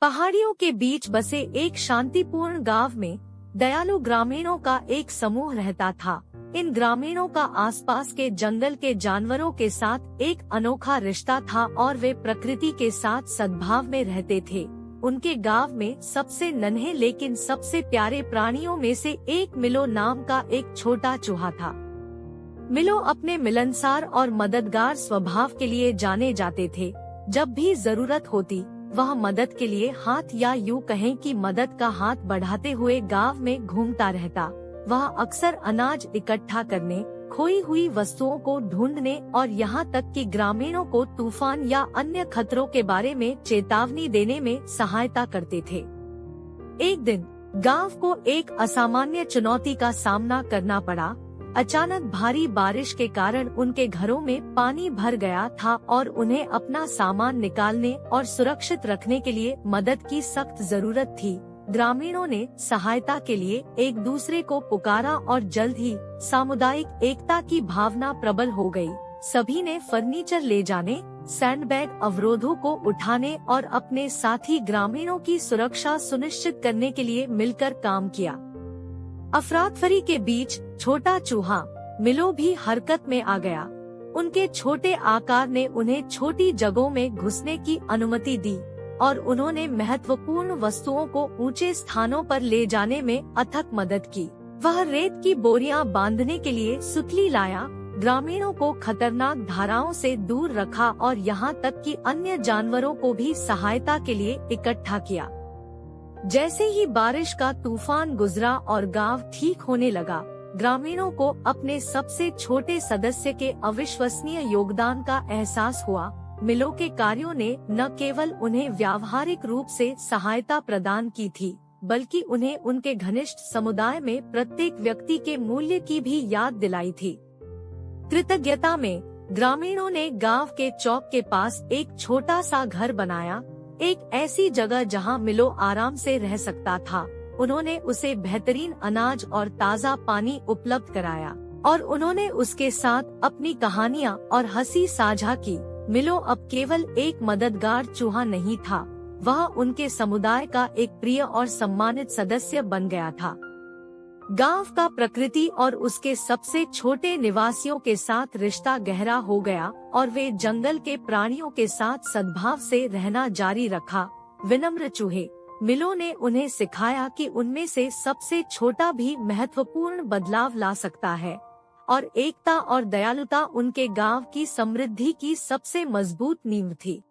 पहाड़ियों के बीच बसे एक शांतिपूर्ण गांव में दयालु ग्रामीणों का एक समूह रहता था। इन ग्रामीणों का आसपास के जंगल के जानवरों के साथ एक अनोखा रिश्ता था और वे प्रकृति के साथ सद्भाव में रहते थे। उनके गांव में सबसे नन्हे लेकिन सबसे प्यारे प्राणियों में से एक मिलो नाम का एक छोटा चूहा था। मिलो अपने मिलनसार और मददगार स्वभाव के लिए जाने जाते थे। जब भी जरूरत होती वह मदद के लिए हाथ या यूं कहें कि मदद का हाथ बढ़ाते हुए गांव में घूमता रहता। वह अक्सर अनाज इकट्ठा करने, खोई हुई वस्तुओं को ढूंढने और यहाँ तक कि ग्रामीणों को तूफान या अन्य खतरों के बारे में चेतावनी देने में सहायता करते थे। एक दिन गांव को एक असामान्य चुनौती का सामना करना पड़ा। अचानक भारी बारिश के कारण उनके घरों में पानी भर गया था और उन्हें अपना सामान निकालने और सुरक्षित रखने के लिए मदद की सख्त जरूरत थी। ग्रामीणों ने सहायता के लिए एक दूसरे को पुकारा और जल्द ही सामुदायिक एकता की भावना प्रबल हो गई। सभी ने फर्नीचर ले जाने, सैंडबैग अवरोधों को उठाने और अपने साथी ग्रामीणों की सुरक्षा सुनिश्चित करने के लिए मिलकर काम किया। अफरातफरी के बीच छोटा चूहा मिलो भी हरकत में आ गया। उनके छोटे आकार ने उन्हें छोटी जगहों में घुसने की अनुमति दी और उन्होंने महत्वपूर्ण वस्तुओं को ऊंचे स्थानों पर ले जाने में अथक मदद की। वह रेत की बोरियां बांधने के लिए सुतली लाया, ग्रामीणों को खतरनाक धाराओं से दूर रखा और यहाँ तक कि अन्य जानवरों को भी सहायता के लिए इकट्ठा किया। जैसे ही बारिश का तूफान गुजरा और गांव ठीक होने लगा, ग्रामीणों को अपने सबसे छोटे सदस्य के अविश्वसनीय योगदान का एहसास हुआ। मिलो के कार्यों ने न केवल उन्हें व्यावहारिक रूप से सहायता प्रदान की थी, बल्कि उन्हें उनके घनिष्ठ समुदाय में प्रत्येक व्यक्ति के मूल्य की भी याद दिलाई थी। कृतज्ञता में ग्रामीणों ने गांव के चौक के पास एक छोटा सा घर बनाया, एक ऐसी जगह जहां मिलो आराम से रह सकता था। उन्होंने उसे बेहतरीन अनाज और ताज़ा पानी उपलब्ध कराया और उन्होंने उसके साथ अपनी कहानियां और हंसी साझा की। मिलो अब केवल एक मददगार चूहा नहीं था, वह उनके समुदाय का एक प्रिय और सम्मानित सदस्य बन गया था। गांव का प्रकृति और उसके सबसे छोटे निवासियों के साथ रिश्ता गहरा हो गया और वे जंगल के प्राणियों के साथ सद्भाव से रहना जारी रखा। विनम्र चूहे मिलो ने उन्हें सिखाया कि उनमें से सबसे छोटा भी महत्वपूर्ण बदलाव ला सकता है और एकता और दयालुता उनके गांव की समृद्धि की सबसे मजबूत नींव थी।